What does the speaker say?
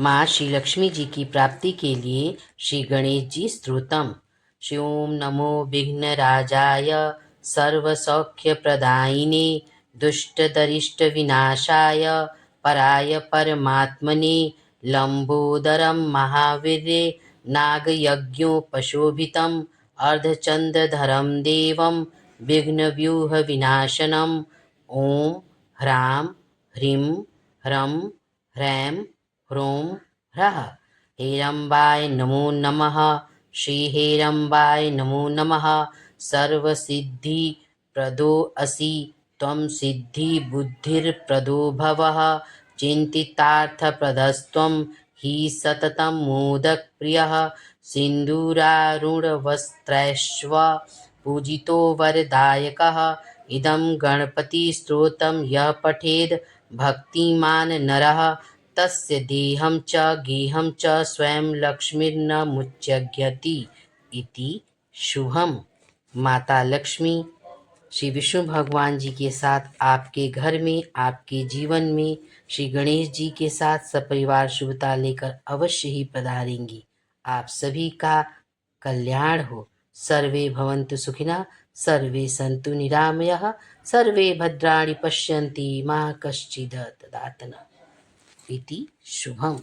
माँ श्री लक्ष्मी जी की प्राप्ति के लिए श्री गणेश जी स्तोत्रम। श्री ओम नमो विघ्नराजाय सर्वसौख्यप्रदायिने दुष्टदरिष्टविनाशाय पराय परमात्मने लंबोदरं महावीर्ये नागयज्ञोपशोभितम् अर्धचन्द्रधरं देवं विघ्नव्यूहविनाशनम्। ओं ह्रां ह्रीं ह्रं ह्रैं ह्रूं ह्रः हेरम्बाय नमो नमः। श्री हेरम्बाय नमो नमः। सर्वसिद्धिप्रदो असि त्वं सिद्धिबुद्धिर्प्रदो भवः। चिन्तितार्थप्रदस्त्वं हि सततं मोदकप्रियः। सिन्दूरारूढवस्त्रैश्व पूजितो वरदायकः। इदं गणपतिस्तोत्रं यः पठेद् भक्तिमान् नरः तस्य देहं च गेहं च स्वयं लक्ष्मीर्न मुच्यग्यति इति शुभम। माता लक्ष्मी श्री विष्णु भगवान जी के साथ आपके घर में, आपके जीवन में श्री गणेश जी के साथ सपरिवार शुभता लेकर अवश्य ही पधारेंगी। आप सभी का कल्याण हो। सर्वे भवन्तु सुखिनः, सर्वे सन्तु निरामयः, सर्वे भद्राणि पश्यन्ति मा कश्चित् तदातन इति शुभम।